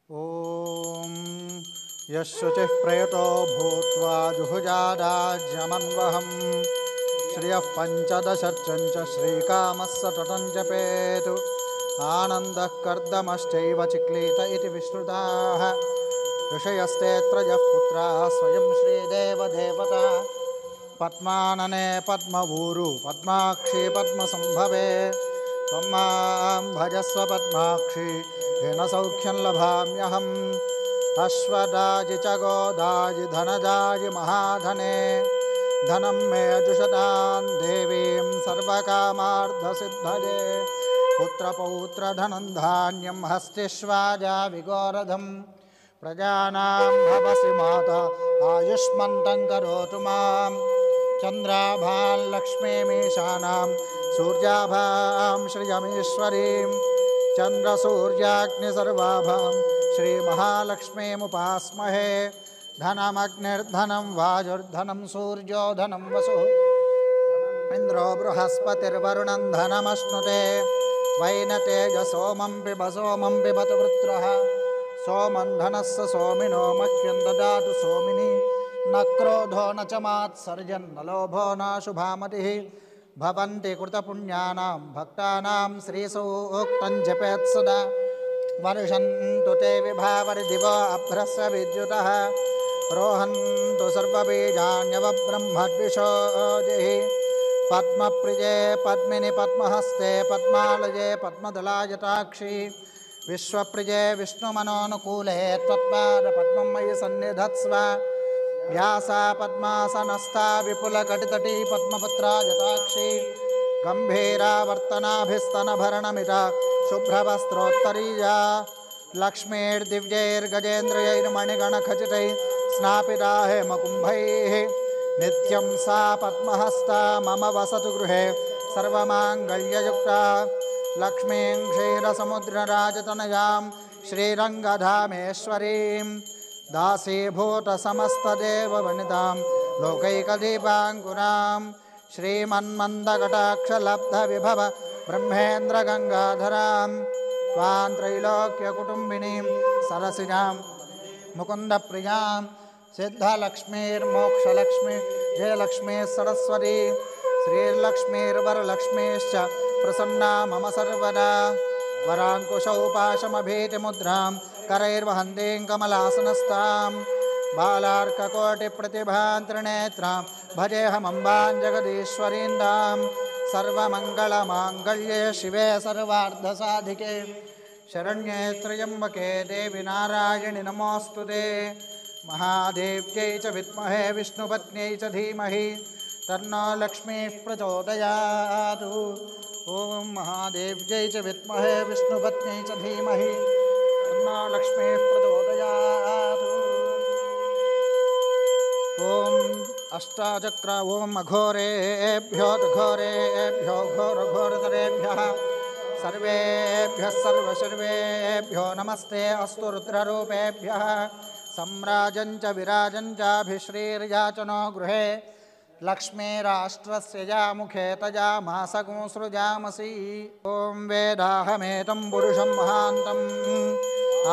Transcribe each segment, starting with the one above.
ॐ यशुचिः प्रयतो भूत्वा जुहुजादाज्यमन्वहं श्रियः पञ्चदशर्चञ्च श्रीकामः सततं जपेतु आनन्दः कर्दमश्चैव चिक्लीत इति विश्रुताः ऋषयस्तेऽत्रयः पुत्राः स्वयं श्रीदेवदेवता पद्मानने पद्मवूरु पद्माक्षी पद्मसंभवे त्वं मां भजस्व पद्माक्षी येन सौख्यं लभाम्यहम् अश्वदाजि च गोदाजि धनदाजि महाधने धनं मे जुषतां देवीं सर्वकामार्थसिद्धये पुत्रपौत्रधनं धान्यं हस्तिष्वाजा विगोरधं प्रजानां भवसि माता आयुष्मन्तं करोतु मां चन्द्राभां लक्ष्मीमीशानां सूर्याभां श्रियमीश्वरीं चन्द्रसूर्याग्निसर्वाभां श्रीमहालक्ष्मीमुपास्महे धनमग्निर्धनं वायुर्धनं सूर्यो धनं वसुः इन्द्रो बृहस्पतिर्वरुणं धनमश्नुते वैनतेजसोमं पिब सोमं पिबतु वृत्रः सोमं धनस्य सोमिनो मह्यं ददातु सोमिनि न क्रोधो न च मात्सर्जन्न लोभो न शुभामतिः भवन्ति कृतपुण्यानां भक्तानां श्रीसूक्तं जपेत् सदा वर्षन्तु ते विभावरिदिवो अभ्रस्य विद्युतः रोहन्तु सर्वबीजान्यवब्रह्मद्विषोजिः पद्मप्रिये पद्मिनि पद्महस्ते पद्मालये पद्मदलायताक्षी विश्वप्रिये विष्णुमनोनुकूले त्वत्पादपद्मं मयि सन्निधत्स्व व्यासा पद्मासनस्था विपुलकटितटी पद्मपत्रायताक्षी गम्भीरावर्तनाभिस्तनभरणमिता शुभ्रवस्त्रोत्तरीया लक्ष्मीर्दिव्यैर्गजेन्द्रियैर्मणिगणखचितैः स्नापिता हेमकुम्भैः नित्यं सा पद्महस्ता मम वसतु गृहे सर्वमाङ्गल्ययुक्ता लक्ष्मीं क्षीरसमुद्रराजतनयां श्रीरङ्गधामेश्वरीं दासीभूतसमस्तदेववनितां लोकैकदीपाङ्कुरां श्रीमन्मन्दकटाक्षलब्धविभव ब्रह्मेन्द्रगङ्गाधरां त्वां त्रैलोक्यकुटुम्बिनीं सरसिजां मुकुन्दप्रियां सिद्धलक्ष्मीर्मोक्षलक्ष्मी जयलक्ष्मी सरस्वती श्रीर्लक्ष्मीर्वरलक्ष्मीश्च प्रसन्ना मम सर्वदा वराङ्कुशौ पाशमभीतिमुद्रां करैर्वहन्तीं कमलासनस्तां बालार्ककोटिप्रतिभां त्रिनेत्रां भजेऽहमम्बां जगदीश्वरीन्दां सर्वमङ्गलमाङ्गल्ये शिवे सर्वार्धसाधिके शरण्ये त्र्यम्बके देवि नारायणि नमोऽस्तु ते महादेव्यै च विद्महे विष्णुपत्न्यै च धीमहि तन्नो लक्ष्मीः प्रचोदयात् ॐ महादेव्यै च विद्महे विष्णुपत्न्यै च धीमहि तन्नो लक्ष्मीः प्रचोदयात् ॐ अष्टाचक्र ॐ अघोरेभ्यो घोरेभ्यो घोरघोरतरेभ्यः सर्वेभ्यः सर्वेभ्यो नमस्ते अस्तु रुद्ररूपेभ्यः सम्राजं च विराजं चाभिश्रीर्याचनो गृहे लक्ष्मीराष्ट्रस्य यामुखे तजामासगुं सृजामसि ॐ वेदाहमेतं पुरुषं महान्तम्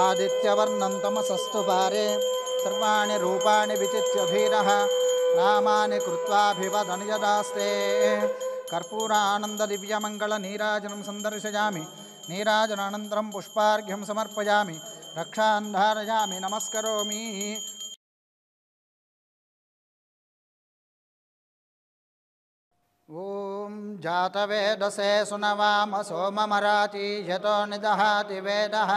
आदित्यवर्णं तमसस्तु पारे सर्वाणि रूपाणि विचित्य धीरः नामानि कृत्वाभिवदन् यदास्ते कर्पूरानन्ददिव्यमङ्गलनीराजनं सन्दर्शयामि नीराजनानन्तरं पुष्पार्घ्यं समर्पयामि रक्षां धारयामि नमस्करोमि ॐ जातवेदसे सुनवाम सोममराति यतो निदहाति वेदः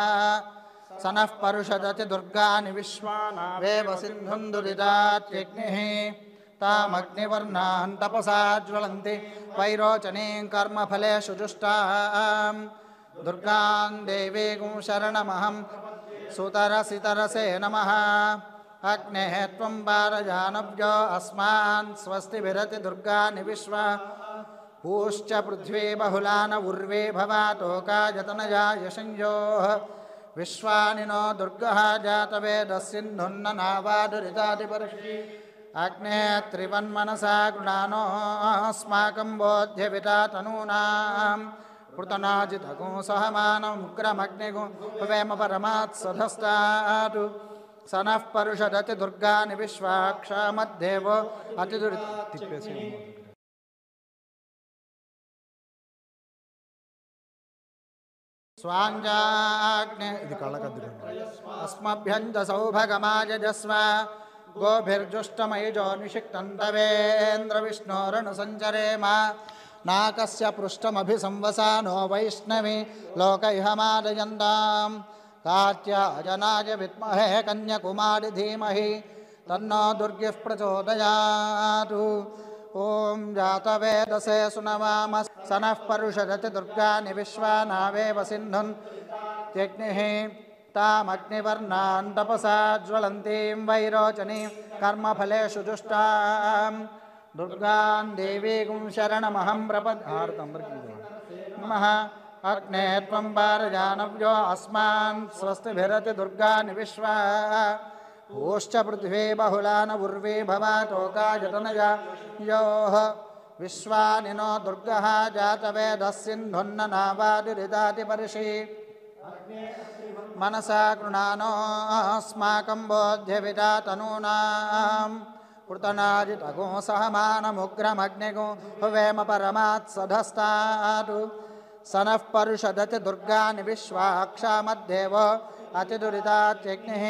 स नः परुषदति दुर्गानि विश्वानावेव सिन्धुं दुरितात्यग्निः तामग्निवर्णान् तपसा ज्वलन्ति वैरोचनीं कर्मफलेषु जुष्टां दुर्गां देवीं शरणमहं सुतरसितरसे नमः अग्नेः त्वं पारजानव्यो अस्मान् स्वस्तिभिरति दुर्गानि विश्वा पूश्च पृथ्वी बहुलान उर्वे भवातोकायतनया यशंयोः विश्वानि नो दुर्गः जातवेदस्सिन्धुन्ननावादुरितादिपर्षि अग्ने त्रिवन्मनसा गृणानोऽस्माकं बोध्यविता तनूनां पृतनाजितगुं सहमानमुग्रमग्निगुं भवेम परमात्सधस्तात् स नः परुषदति दुर्गानि विश्वाक्षामद्देवो स्वाञ्जाग्ने अस्मभ्यं च सौभगमायजस्व गोभिर्जुष्टमयिजो निषिक्तं तवेन्द्रविष्णोरनुसञ्चरेम नाकस्य पृष्ठमभिसंवसानो वैष्णवी लोकैहमादयन्ताम् कात्यायनाय विद्महे कन्याकुमारी धीमहि तन्नो दुर्गिः प्रचोदयात् ॐ जातवेदसे सुनवाम स नः परुषदति दुर्गानि विश्वानावेव सिन्धुन् त्यग्निः तामग्निवर्णान् तपसा ज्वलन्तीं वैरोचनीं कर्मफलेषु जुष्टां दुर्गां देवीं शरणमहं प्रपद्ये नमः अग्ने त्वं पारजानव्यो अस्मान् स्वस्तिभिरति दुर्गानि विश्वा ओश्च पृथ्वी बहुलान उर्वी भवातोकायतनया योः विश्वानि नो दुर्गः जातवेदः सिन्धुन्ननावादिरिदाति पर्षि मनसा गृणानोऽस्माकं बोध्यविदा तनूनां पृतनाजितगुं सहमानमुग्रमग्निगुं हुवेम परमात्सधस्तात् स नः परुषदति दुर्गानि विश्वाक्षामद्देवो अतिदुरितात्यग्निः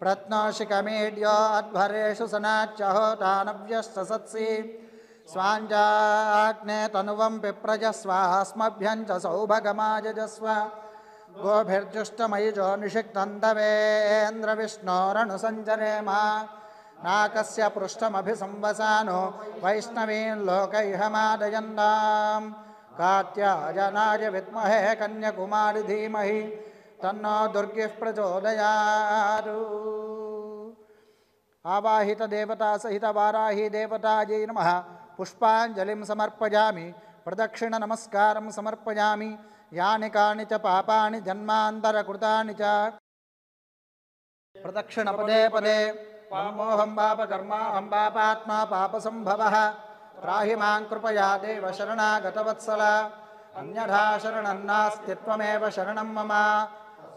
प्रत्नोषिकमीड्यो अध्वरेषु सनाच्यहोतानव्यश्च स्वाञ्जाग्ने तनुवं पिप्रजस्वास्मभ्यं च सौभगमायजस्व गोभिर्जुष्टमयिजो निषिक्तं तवेन्द्रविष्णोरनुसञ्चरेम नाकस्य पृष्ठमभिसंवसानो वैष्णवीं लोकैहमादयन्ताम् कात्यायनाय विद्महे कन्याकुमारी धीमहि तन्नो दुर्गिः प्रचोदयात् आवाहित देवता सहित वाराही देवतायै नमः पुष्पाञ्जलिं समर्पयामि प्रदक्षिण नमस्कारं समर्पयामि यानि कानि च पापानि जन्मान्तरकृतानि च प्रदक्षिण पदे पदे पामोहं पापकर्माहं पापात्मा पापसंभवः त्राहि मां कृपया देव शरणागतवत्सल अन्यथा शरणं नास्ति त्वमेव शरणं मम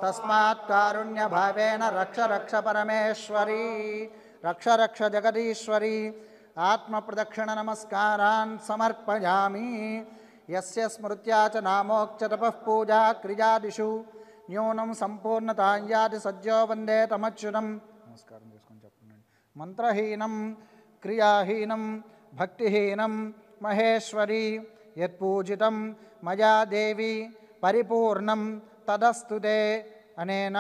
तस्मात् कारुण्यभावेन रक्ष रक्ष परमेश्वरी रक्ष रक्ष जगदीश्वरी आत्मप्रदक्षिण नमस्कारान् समर्पयामि यस्य स्मृत्या च नामोक्च तपः पूजा क्रियादिषु न्यूनं सम्पूर्णतां याति सज्जो वन्दे तमच्युतं नमस्कारं చేసుకొని చెప్పండి మంత్రహీనం క్రియాహీనం भक्तिहीनं महेश्वरी यत्पूजितं मया देवी परिपूर्णं तदस्तु ते अनेन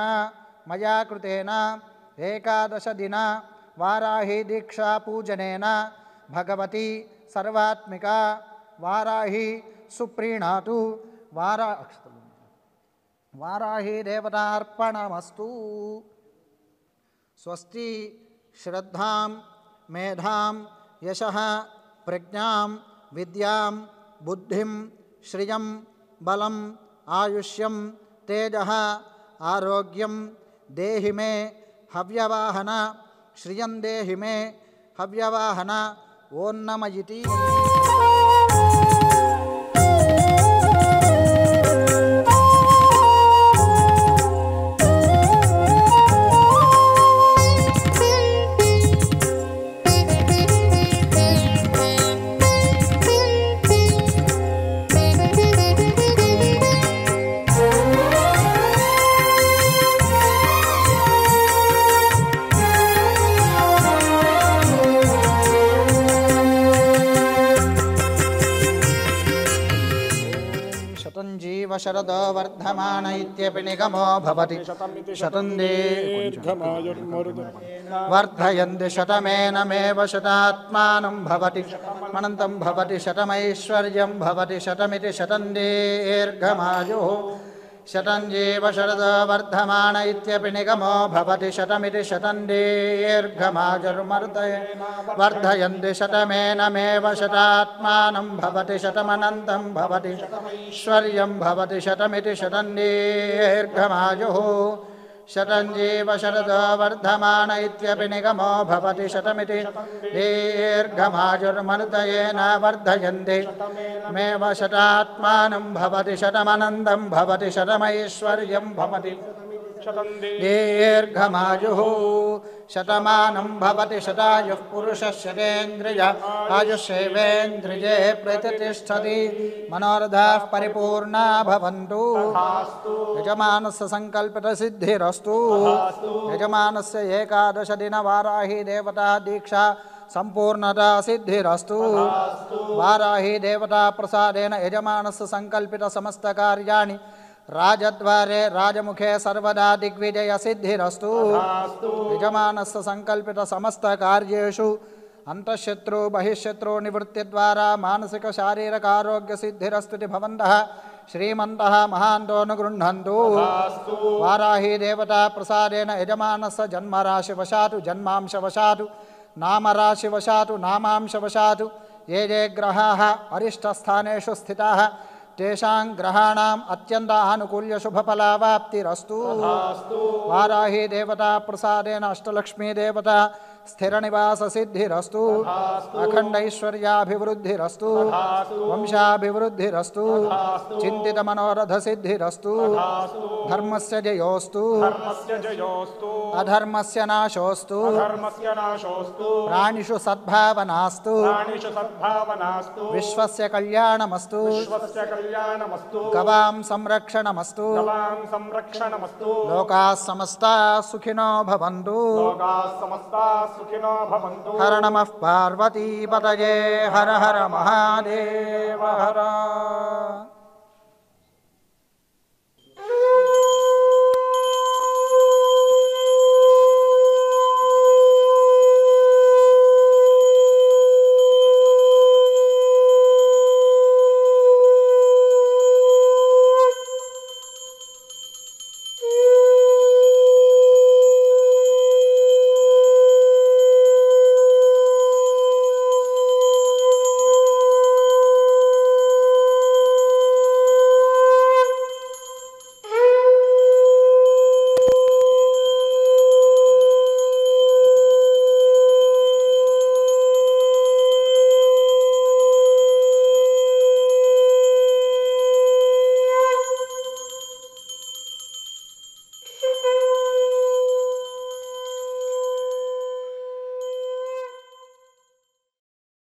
मया कृतेन एकादश दिन वाराही दीक्षा पूजनेन भगवती सर्वात्मिका वाराही सुप्रीणातु वाराही देवतार्पणमस्तु स्वस्ति श्रद्धां मेधां यशः प्रज्ञां विद्यां बुद्धिं श्रियं बलं आयुष्यं तेजः आरोग्यं देहि मे हव्यवाहन श्रियं देहि मे हव्यवाहन ओं नमः इति शरदो वर्धमान इत्यपि निगमो भवति शतं वर्धयन्ति शतमेनमेव शतात्मानं भवति अनन्तं भवति शतमैश्वर्यं भवति शतमिति शतं दीर्घमायुः शतं जीव शरदो वर्धमान इत्यपि निगमो भवति शतमिति शतं दीर्घमायुर्मर्दये वर्धयन्ति शतमेनमेव शतात्मानं भवति शतमनन्तं भवति ऐश्वर्यं भवति शतमिति शतं दीर्घमायुः शतञ्जीव शरदो वर्धमान इत्यपि निगमो भवति शतमिति दीर्घमायुर्मनुतयेन वर्धयन्ति मेव शतात्मानं भवति शतमनन्दं भवति शतमैश्वर्यं भवति दीर्घमायुः शतमानं भवति शतायुः पुरुषः शतेन्द्रिय आयुष्येवेन्द्रिये प्रतिष्ठति मनोरथाः परिपूर्णा भवन्तु यजमानस्य संकल्पितसिद्धिरस्तु यजमानस्य एकादशदिनवाराही देवता दीक्षा संपूर्णता सिद्धिरस्तु वाराही देवता प्रसादेन यजमानस्य संकल्पित समस्त कार्याणि राजद्वारे राजमुखे सर्वदा दिग्विजय सिद्धिरस्तु यजमानस्य संकल्पित समस्त कार्येषु अंतःशत्रु बहिःशत्रु निवृत्ति द्वारा मानसिक शारीरिक आरोग्य सिद्धिरस्तु भवन्तः श्रीमन्तः महान्तो अनुगृह्णन्तु वाराही देवता प्रसादेन यजमानस्य जन्मराशिवशातु जन्मांशवशातु नामराशिवशातु नामांशवशातु ये ये ग्रहाः अरिष्टस्थानेषु स्थिताः तेषां ग्रहाणाम् अत्यन्त आनुकूल्य शुभफलावाप्तिरस्तु वाराही देवता प्रसादेन अष्टलक्ष्मी देवता स्थिरनिवास सिद्धिरस्तु अखंड ऐश्वर्याभिवृद्धिरस्तु वंशाभिवृद्धिरस्तु चिंतित मनोरथ सिद्धिरस्तु धर्मस्य जयोस्तु अधर्मस्य नाशोस्तु प्राणिषु सद्भावनास्तु विश्वस्य कल्याणमस्तु गवां संरक्षणमस्तु लोकाः समस्ताः सुखिनो भवन्तु हर नमः पार्वती पतये हर हर महादेव हर।